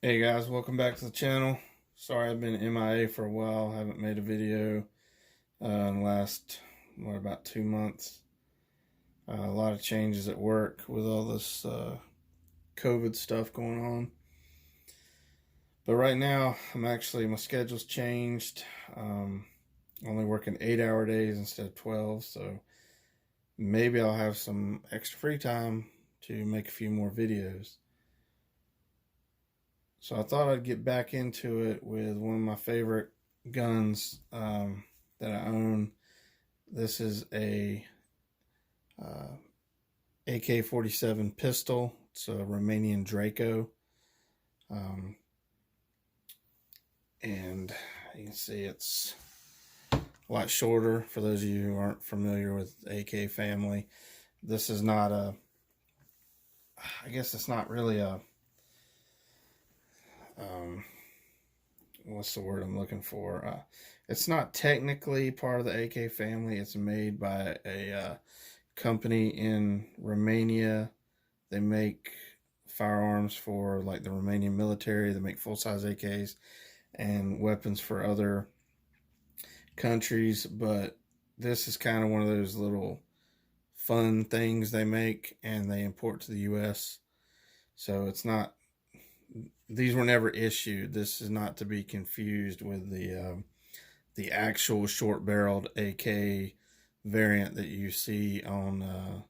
Hey guys, welcome back to the channel. Sorry I've been MIA for a while. I haven't made a video in the last, about 2 months. A lot of changes at work with all this COVID stuff going on. But right now, my schedule's changed. Only working 8-hour days instead of 12, so maybe I'll have some extra free time to make a few more videos. So I thought I'd get back into it with one of my favorite guns that I own. This is a AK-47 pistol. It's a Romanian Draco. And you can see it's a lot shorter for those of you who aren't familiar with AK family. This is not I guess it's not really a what's the word I'm looking for? It's not technically part of the AK family. It's made by a company in Romania. They make firearms for like the Romanian military. They make full-size AKs and weapons for other countries, but this is kind of one of those little fun things they make and they import to the US. So it's not, these were never issued. This is not to be confused with the actual short-barreled AK variant that you see on a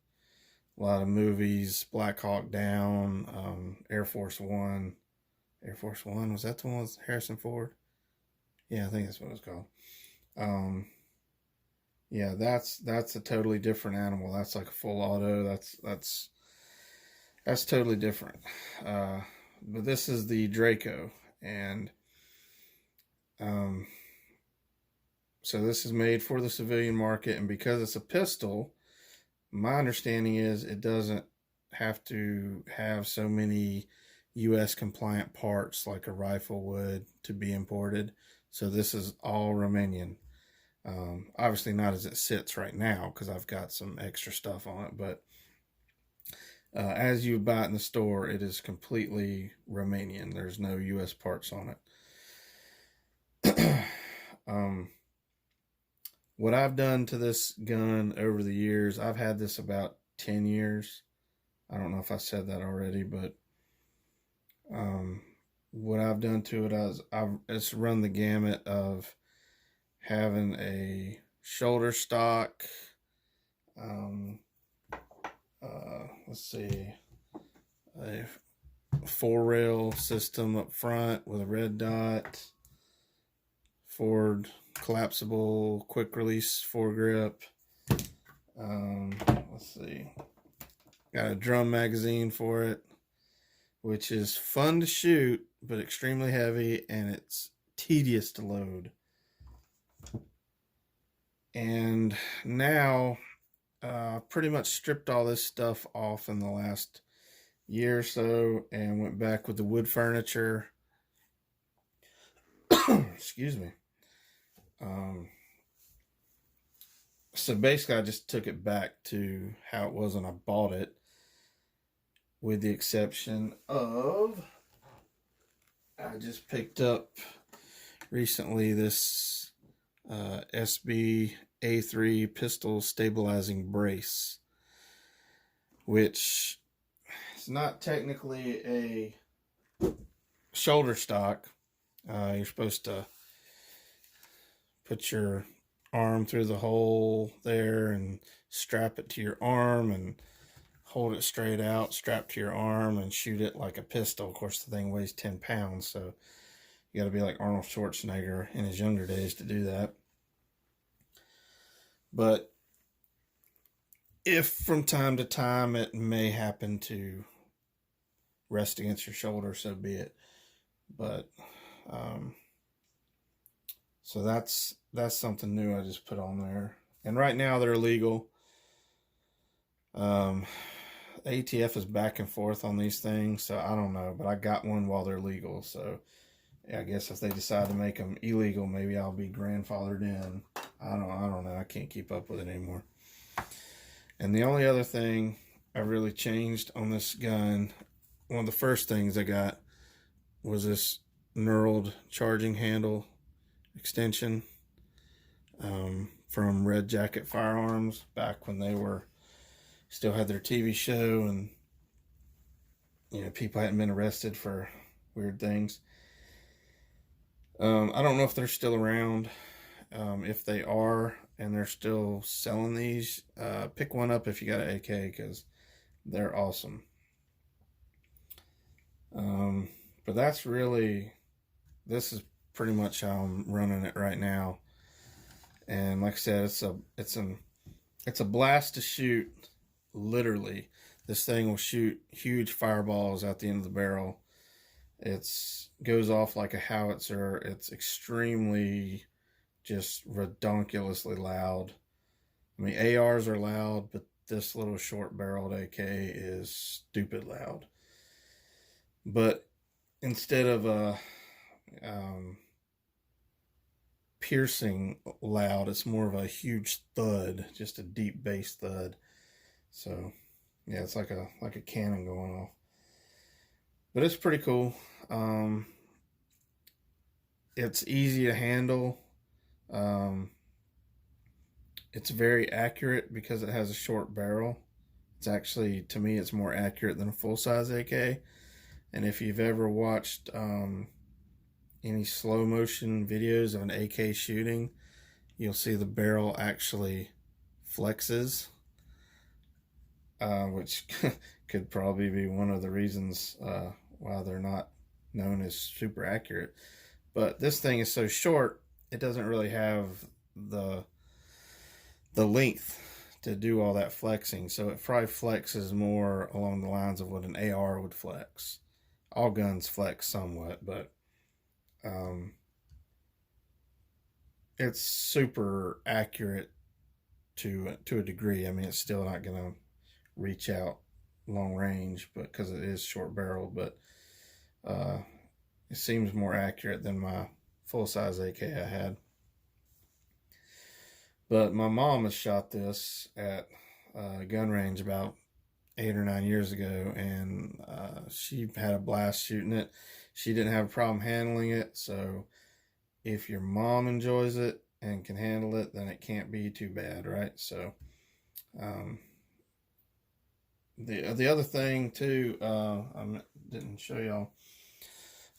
lot of movies. Black Hawk Down, Air Force One. Air Force One, was that the one with Harrison Ford? Yeah, I think that's what it's called. Yeah, that's a totally different animal. That's like a full auto. That's totally different. But this is the Draco, and so this is made for the civilian market, and because it's a pistol, my understanding is it doesn't have to have so many US compliant parts like a rifle would to be imported. So this is all Romanian. Obviously not as it sits right now because I've got some extra stuff on it, but as you buy it in the store, it is completely Romanian. There's no US parts on it. What I've done to this gun over the years, I've had this about 10 years. I don't know if I said that already, but what I've done to it is it's run the gamut of having a shoulder stock, let's see, a 4-rail system up front with a red dot, Ford collapsible quick release foregrip. Let's see, got a drum magazine for it, which is fun to shoot but extremely heavy, and it's tedious to load. And now pretty much stripped all this stuff off in the last year or so and went back with the wood furniture. Excuse me. So basically I just took it back to how it was when I bought it, with the exception of I just picked up recently this SB A3 pistol stabilizing brace, which is not technically a shoulder stock. You're supposed to put your arm through the hole there and strap it to your arm and hold it straight out, strap to your arm, and shoot it like a pistol. Of course, the thing weighs 10 pounds, so you got to be like Arnold Schwarzenegger in his younger days to do that. But if from time to time it may happen to rest against your shoulder, so be it. But so that's something new I just put on there. And right now they're illegal. ATF is back and forth on these things, so I don't know, but I got one while they're legal. So I guess if they decide to make them illegal, maybe I'll be grandfathered in. I don't know. I can't keep up with it anymore. And the only other thing I really changed on this gun, one of the first things I got was this knurled charging handle extension from Red Jacket Firearms back when they were still had their TV show, and people hadn't been arrested for weird things. I don't know if they're still around. If they are and they're still selling these, pick one up if you got an AK, because they're awesome. But that's really, this is pretty much how I'm running it right now. And like I said, it's a blast to shoot. Literally, this thing will shoot huge fireballs out the end of the barrel. It's goes off like a howitzer. It's extremely, just redonkulously loud. I mean, ARs are loud, but this little short-barreled AK is stupid loud. But instead of piercing loud, it's more of a huge thud, just a deep bass thud. So yeah, it's like a cannon going off. But it's pretty cool. It's easy to handle. It's very accurate because it has a short barrel. It's actually, to me, it's more accurate than a full-size AK. And if you've ever watched any slow motion videos of an AK shooting, you'll see the barrel actually flexes, which could probably be one of the reasons why they're not known as super accurate. But this thing is so short, it doesn't really have the length to do all that flexing. So it probably flexes more along the lines of what an AR would flex. All guns flex somewhat, but it's super accurate to a degree. I mean, it's still not going to reach out long range, but because it is short barreled, but it seems more accurate than my full-size AK I had. But my mom has shot this at a gun range about 8 or 9 years ago, and she had a blast shooting it. She didn't have a problem handling it, so if your mom enjoys it and can handle it, then it can't be too bad, right? So the other thing too, I didn't show y'all.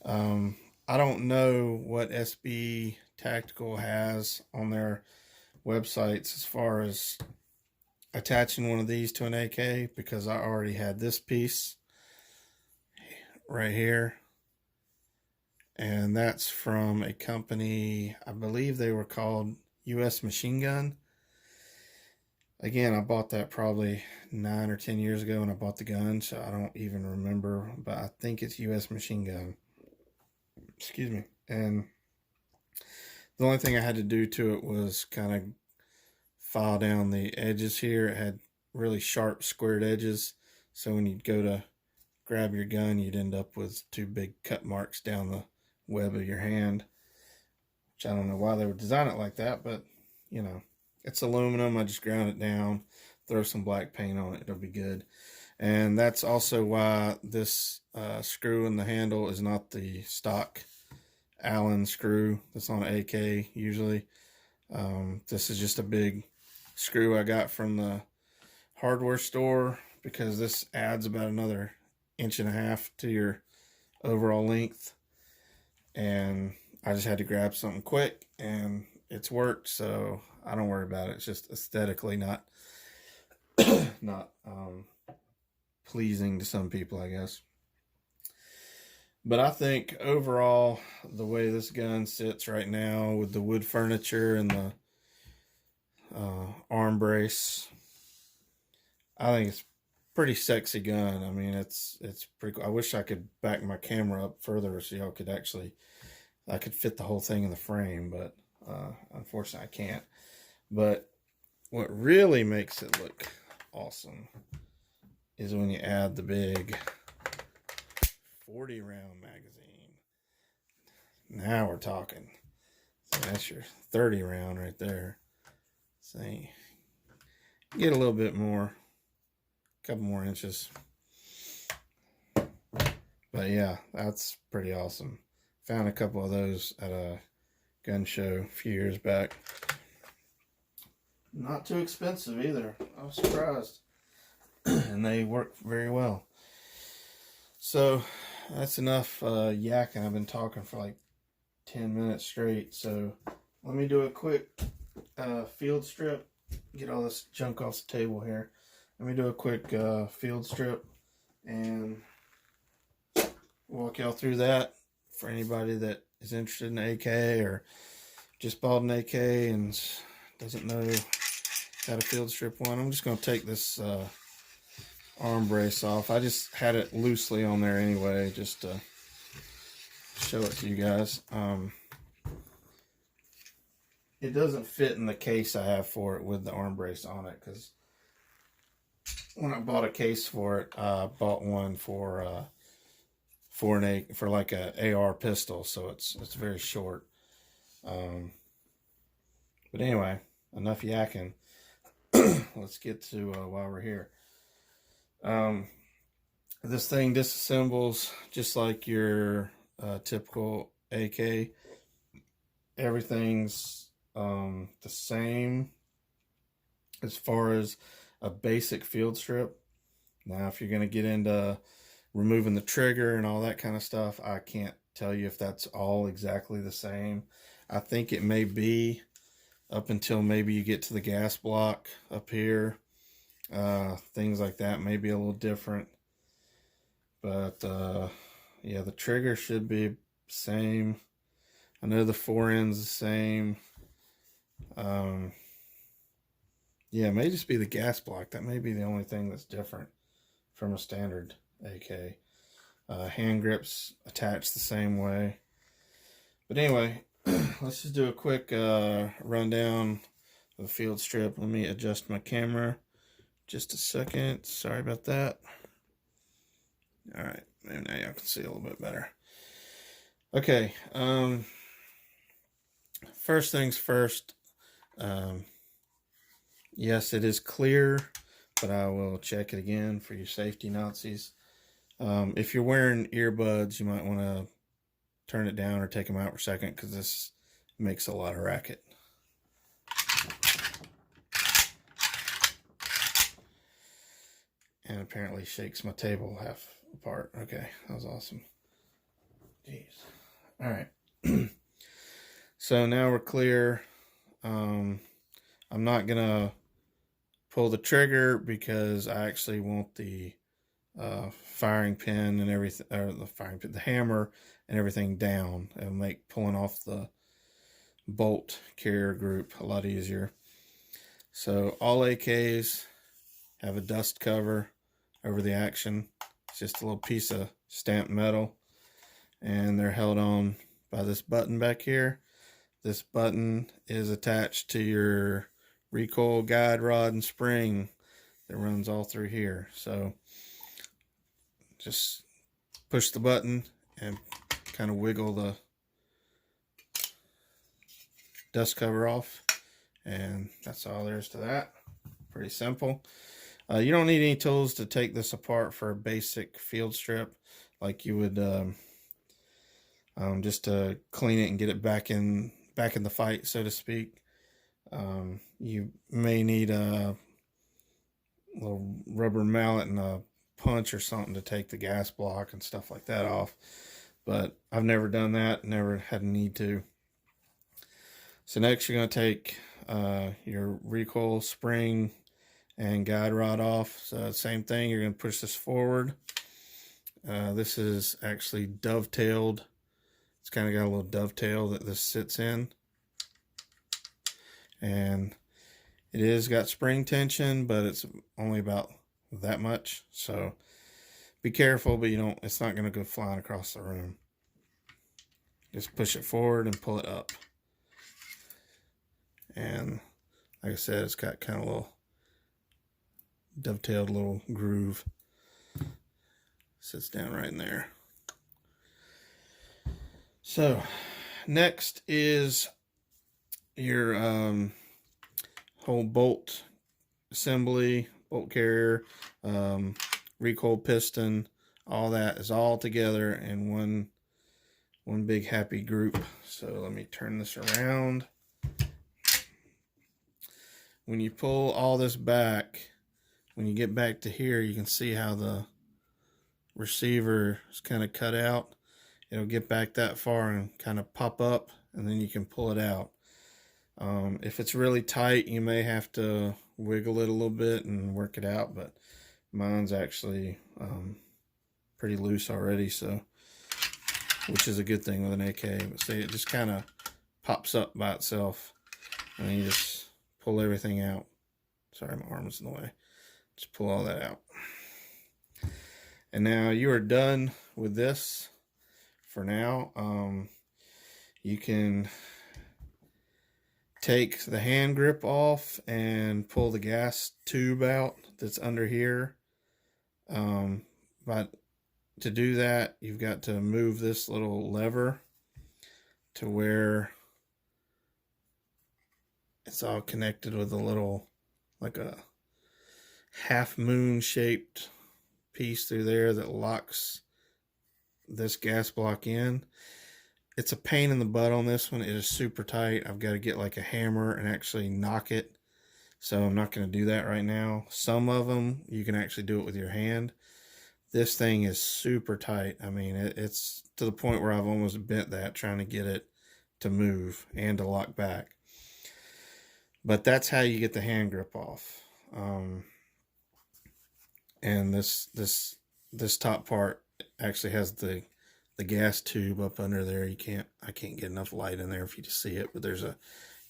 I don't know what SB Tactical has on their websites as far as attaching one of these to an AK, because I already had this piece right here, and that's from a company, I believe they were called US Machine Gun. Again, I bought that probably 9 or 10 years ago when I bought the gun, so I don't even remember, but I think it's US Machine Gun. Excuse me. And the only thing I had to do to it was kind of file down the edges here. It had really sharp squared edges, so when you'd go to grab your gun, you'd end up with 2 big cut marks down the web of your hand, which I don't know why they would design it like that, but it's aluminum. I just ground it down, throw some black paint on it, it'll be good. And that's also why this screw in the handle is not the stock Allen screw that's on an AK usually. This is just a big screw I got from the hardware store, because this adds about another 1.5 inches to your overall length. And I just had to grab something quick, and it's worked, so I don't worry about it. It's just aesthetically not pleasing to some people, I guess. But I think overall, the way this gun sits right now with the wood furniture and the arm brace, I think it's a pretty sexy gun. I mean, it's pretty cool. I wish I could back my camera up further so y'all could actually, I could fit the whole thing in the frame, but unfortunately I can't. But what really makes it look awesome is when you add the big 40 round magazine. Now we're talking. So that's your 30 round right there. So you get a little bit more, a couple more inches. But But yeah, that's pretty awesome. Found a couple of those at a gun show a few years back. Not too expensive either. I was surprised. And they work very well. So that's enough yakking. I've been talking for like 10 minutes straight. So let me do a quick field strip. Get all this junk off the table here. Let me do a quick field strip and walk y'all through that for anybody that is interested in AK or just bought an AK and doesn't know how to field strip one. I'm just going to take this arm brace off. I just had it loosely on there anyway, just to show it to you guys. It doesn't fit in the case I have for it with the arm brace on it, because when I bought a case for it, I bought one for like a AR pistol, so it's very short. But anyway, enough yakking. Let's get to why we're here. This thing disassembles just like your typical AK. Everything's the same as far as a basic field strip. Now, if you're going to get into removing the trigger and all that kind of stuff, I can't tell you if that's all exactly the same. I think it may be up until maybe you get to the gas block up here. Things like that may be a little different. But yeah, the trigger should be the same. I know the fore end's the same. Yeah, it may just be the gas block. That may be the only thing that's different from a standard AK. Hand grips attached the same way. But anyway, let's just do a quick rundown of the field strip. Let me adjust my camera just a second. Sorry about that. All right, maybe now y'all can see a little bit better. Okay, first things first. Yes, it is clear, but I will check it again for your safety Nazis. If you're wearing earbuds, you might want to turn it down or take them out for a second, because this makes a lot of racket. And apparently shakes my table half apart. Okay, that was awesome. Jeez. All right. So now we're clear. I'm not gonna pull the trigger because I actually want the firing pin and everything, or the hammer and everything down. It'll make pulling off the bolt carrier group a lot easier. So all AKs have a dust cover over the action. It's just a little piece of stamped metal, and they're held on by this button back here. This button is attached to your recoil guide rod and spring that runs all through here. So just push the button and kind of wiggle the dust cover off, and that's all there is to that. Pretty simple. You don't need any tools to take this apart for a basic field strip, like you would just to clean it and get it back in the fight, so to speak. You may need a little rubber mallet and a punch or something to take the gas block and stuff like that off, but I've never done that, never had a need to. So next you're going to take your recoil spring and guide rod off. So same thing, you're going to push this forward. This is actually dovetailed. It's kind of got a little dovetail that this sits in, and it is got spring tension, but it's only about that much, so be careful, but it's not going to go flying across the room. Just push it forward and pull it up, and like I said, it's got kind of a little dovetailed little groove. Sits down right in there. So next is your whole bolt assembly, bolt carrier, recoil piston, all that is all together in one big happy group. So let me turn this around. When you pull all this back, when you get back to here, you can see how the receiver is kind of cut out. It'll get back that far and kind of pop up, and then you can pull it out. If it's really tight, you may have to wiggle it a little bit and work it out, but mine's actually pretty loose already, so, which is a good thing with an AK. But see, it just kind of pops up by itself, and you just pull everything out. Sorry, my arm was in the way. Just pull all that out. And now you are done with this for now. You can take the hand grip off and pull the gas tube out that's under here. But to do that, you've got to move this little lever to where it's all connected with a little, like a half moon shaped piece through there that locks this gas block in. It's a pain in the butt on this one. It is super tight. I've got to get like a hammer and actually knock it. So I'm not going to do that right now. Some of them, you can actually do it with your hand. This thing is super tight. I mean, it's to the point where I've almost bent that trying to get it to move and to lock back. But that's how you get the hand grip off. And this top part actually has the gas tube up under there. I can't get enough light in there if you just see it, but there's a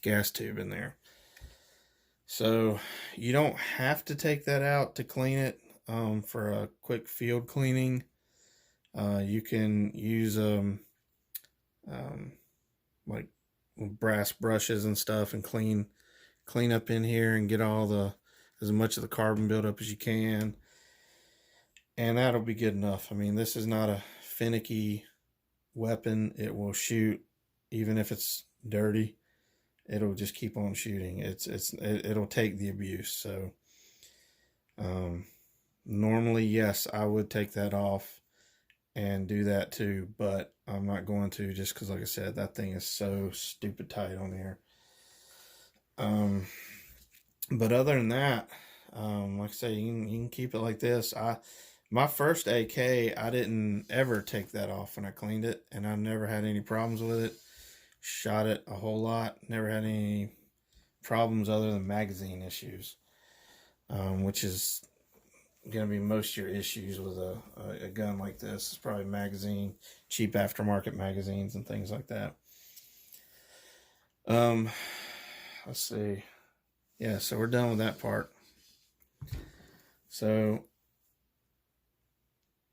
gas tube in there. So you don't have to take that out to clean it for a quick field cleaning. You can use like brass brushes and stuff and clean up in here and get all as much of the carbon buildup as you can. And that'll be good enough. I mean, this is not a finicky weapon. It will shoot even if it's dirty. It'll just keep on shooting. It'll take the abuse. So normally, yes, I would take that off and do that too, but I'm not going to, just because, like I said, that thing is so stupid tight on there. But other than that, like I say, you can keep it like this. My first AK, I didn't ever take that off when I cleaned it, and I've never had any problems with it. Shot it a whole lot. Never had any problems other than magazine issues, which is going to be most of your issues with a gun like this. It's probably magazine, cheap aftermarket magazines and things like that. Let's see. Yeah, so we're done with that part. So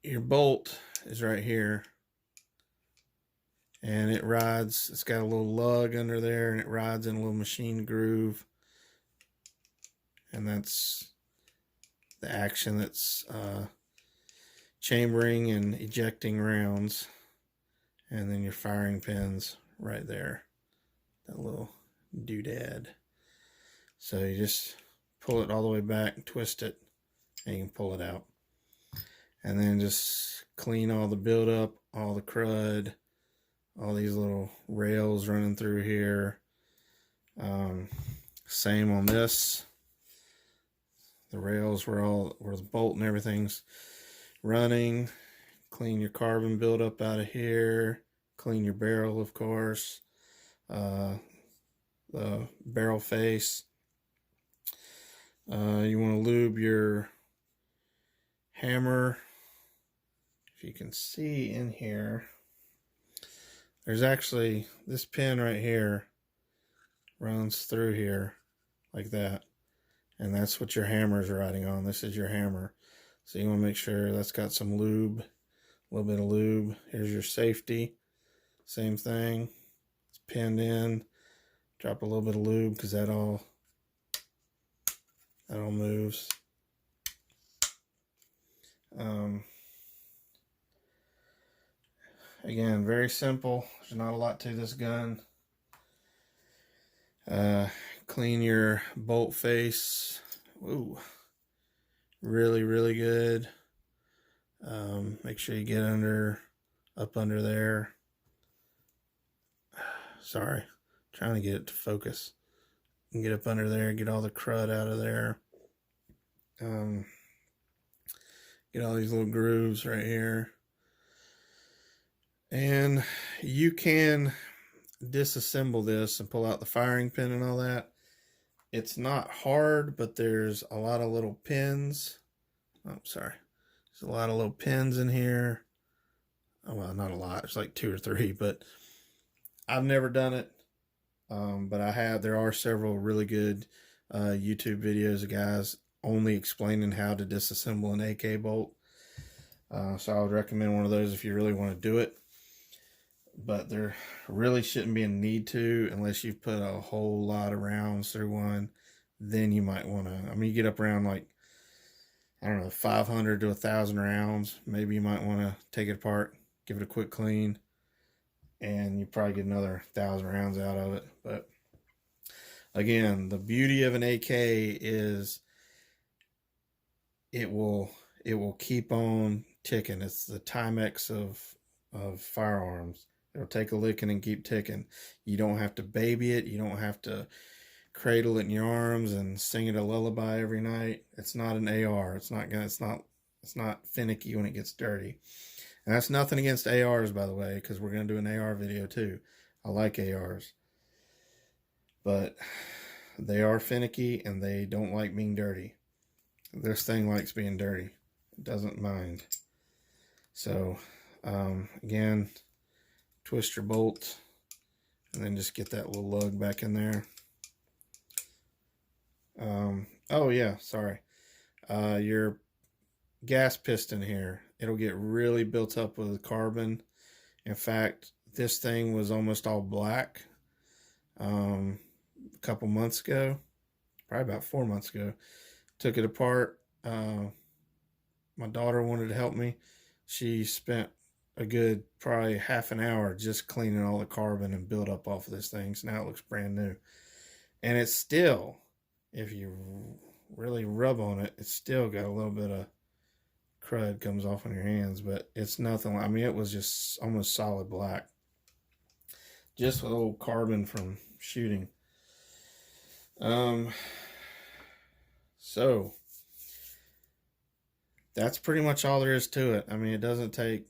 your bolt is right here, and it rides. It's got a little lug under there, and it rides in a little machine groove, and that's the action that's chambering and ejecting rounds. And then your firing pins right there, that little doodad. So you just pull it all the way back and twist it, and you can pull it out. And then just clean all the buildup, all the crud, all these little rails running through here. Same on this. The rails where the bolt and everything's running. Clean your carbon buildup out of here. Clean your barrel, of course. The barrel face. You want to lube your hammer. If you can see in here, there's actually this pin right here runs through here like that, and that's what your hammer is riding on. This is your hammer, so you want to make sure that's got some lube, a little bit of lube. Here's your safety, same thing. It's pinned in. Drop a little bit of lube because that all moves. Again, very simple. There's not a lot to this gun. Clean your bolt face. Ooh, really, really good. Make sure you get up under there. Sorry, trying to get it to focus. You can get up under there, get all the crud out of there. Get all these little grooves right here. And you can disassemble this and pull out the firing pin and all that. It's not hard, but there's a lot of little pins. Oh, sorry. There's a lot of little pins in here. Oh, well, not a lot. It's like 2 or 3, but I've never done it. But I have. There are several really good YouTube videos of guys only explaining how to disassemble an AK bolt. So I would recommend one of those if you really want to do it. But there really shouldn't be a need to unless you've put a whole lot of rounds through one. Then you might want to. I mean, you get up around like, I don't know, 500 to 1,000 rounds. Maybe you might want to take it apart, give it a quick clean, and you probably get another 1,000 rounds out of it. But again, the beauty of an AK is it will keep on ticking. It's the Timex of firearms. It'll take a licking and keep ticking. You don't have to baby it. You don't have to cradle it in your arms and sing it a lullaby every night. It's not an AR. It's not finicky when it gets dirty. And that's nothing against ARs, by the way, because we're going to do an AR video too. I like ARs. But they are finicky and they don't like being dirty. This thing likes being dirty. It doesn't mind. So, again, twist your bolt and then just get that little lug back in there. Oh yeah, sorry. Your gas piston here, it'll get really built up with carbon. In fact, this thing was almost all black a couple months ago, probably about 4 months ago. Took it apart. My daughter wanted to help me. She spent a good probably half an hour just cleaning all the carbon and build up off of this thing. So now it looks brand new. And it's still, if you really rub on it, it's still got a little bit of crud comes off on your hands, but it's nothing. I mean, it was just almost solid black. Just with old carbon from shooting. So that's pretty much all there is to it. I mean, it doesn't take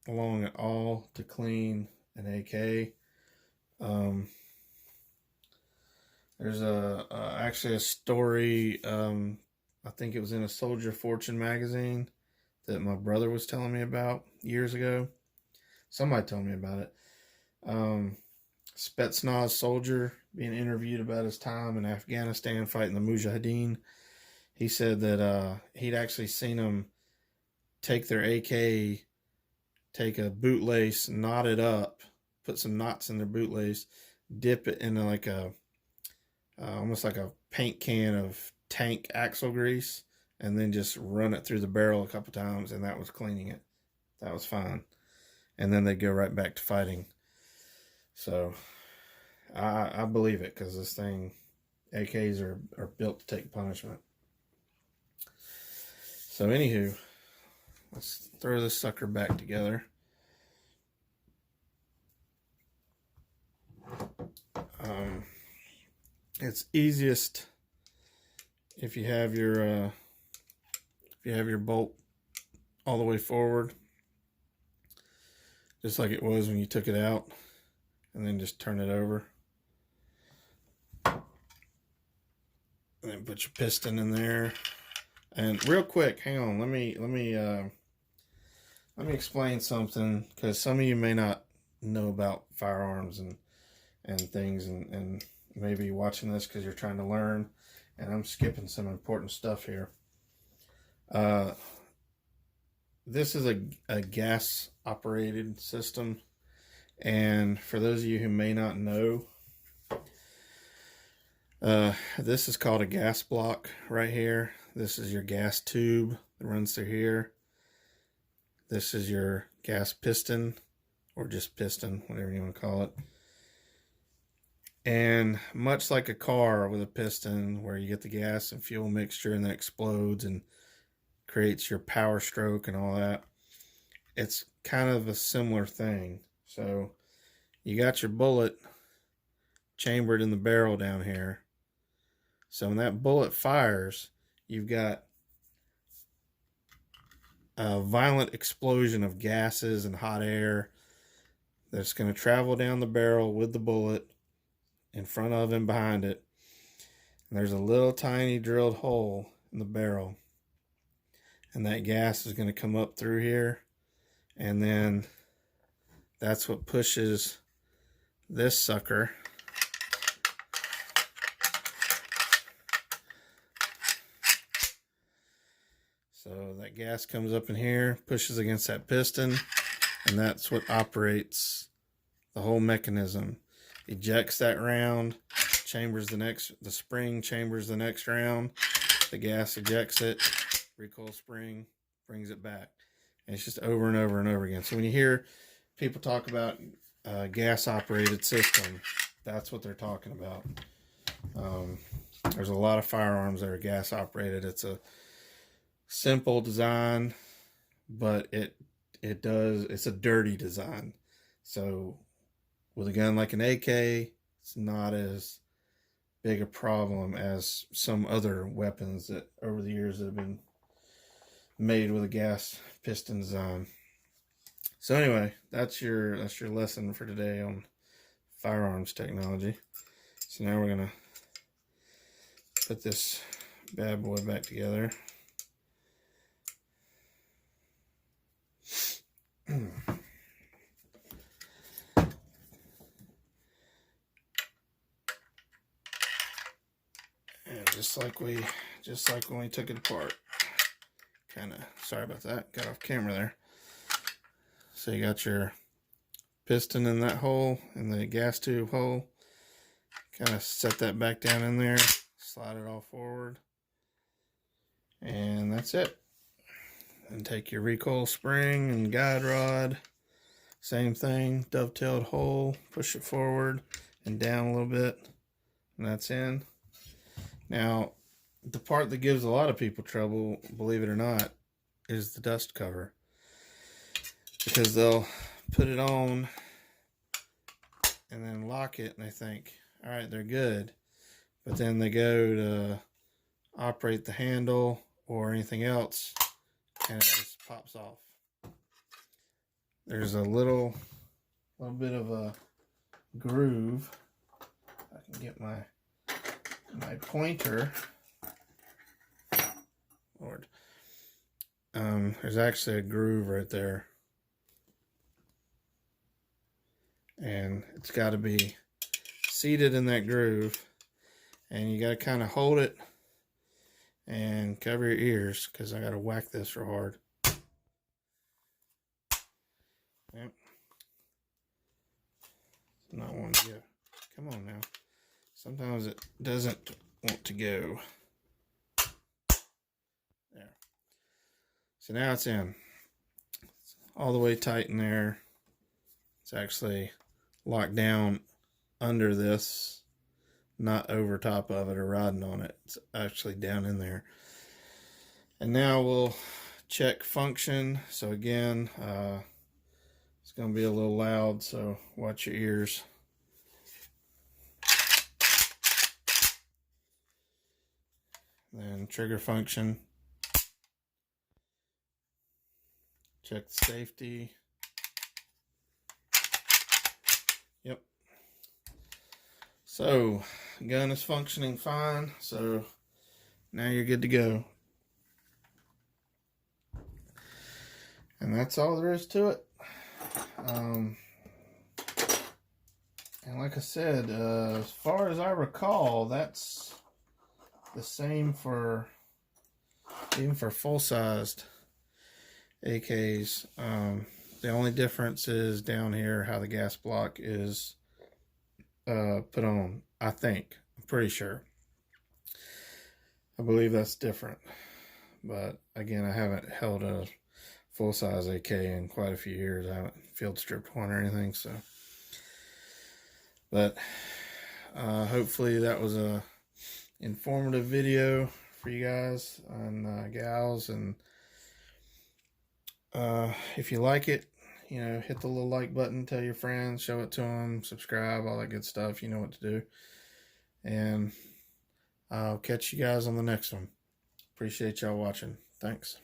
long at all to clean an AK. There's actually a story, I think it was in a Soldier Fortune magazine that my brother was telling me about years ago. Somebody told me about it. Spetsnaz soldier being interviewed about his time in Afghanistan fighting the Mujahideen. He said that he'd actually seen them take their AK, take a bootlace, knot it up, put some knots in their bootlace, dip it into like a almost like a paint can of tank axle grease, and then just run it through the barrel a couple times, and that was cleaning it. That was fine. And then they'd go right back to fighting. So I believe it, because this thing, AKs are built to take punishment. So anywho, let's throw this sucker back together. It's easiest if you have your bolt all the way forward, just like it was when you took it out, and then just turn it over, and then put your piston in there. And real quick, hang on, let me explain something, because some of you may not know about firearms and things, and maybe watching this because you're trying to learn, and I'm skipping some important stuff here. This is a gas operated system, and for those of you who may not know, this is called a gas block right here. This is your gas tube that runs through here. This is your gas piston, or just piston, whatever you want to call it. And much like a car with a piston, where you get the gas and fuel mixture and that explodes and creates your power stroke and all that. It's kind of a similar thing. So you got your bullet chambered in the barrel down here. So when that bullet fires, you've got a violent explosion of gases and hot air that's going to travel down the barrel with the bullet in front of and behind it. And there's a little tiny drilled hole in the barrel. And that gas is going to come up through here. And then that's what pushes this sucker so that gas comes up in here, pushes against that piston, and that's what operates the whole mechanism. Ejects that round, the spring chambers the next round, the gas ejects it, recoil spring brings it back. And it's just over and over and over again. So when you hear people talk about gas operated system, that's what they're talking about. There's a lot of firearms that are gas operated. It's a simple design, but it's a dirty design. So with a gun like an AK, it's not as big a problem as some other weapons that over the years have been made with a gas piston design. So anyway, that's your lesson for today on firearms technology. So now we're gonna put this bad boy back together. And just like when we took it apart. Sorry about that, got off camera there. So you got your piston in that hole, in the gas tube hole. Kind of set that back down in there, slide it all forward, and that's it. And take your recoil spring and guide rod, same thing, dovetailed hole, push it forward and down a little bit, and that's in. Now, the part that gives a lot of people trouble, believe it or not, is the dust cover. Because they'll put it on and then lock it and they think, all right, they're good. But then they go to operate the handle or anything else and it just pops off. There's a little bit of a groove. I can get my pointer. Lord. There's actually a groove right there. And it's got to be seated in that groove. And you got to kind of hold it and cover your ears because I got to whack this real hard. Yep. Not wanting to go. Come on now. Sometimes it doesn't want to go. There. So now it's in. It's all the way tight in there. It's actually locked down under this, not over top of it or riding on it. It's actually down in there. And now we'll check function. So again, it's going to be a little loud, so watch your ears. Then trigger function. Check the safety. Yep. So, gun is functioning fine. So, now you're good to go. And that's all there is to it. And like I said, as far as I recall, that's the same for even for full-sized AKs. The only difference is down here how the gas block is put on. I think. I'm pretty sure. I believe that's different. But again, I haven't held a full-size AK in quite a few years. I haven't field stripped one or anything. So, but hopefully that was a informative video for you guys and gals, and If you like it, hit the little like button, tell your friends, show it to them, subscribe, all that good stuff. You know what to do. And I'll catch you guys on the next one. Appreciate y'all watching. Thanks.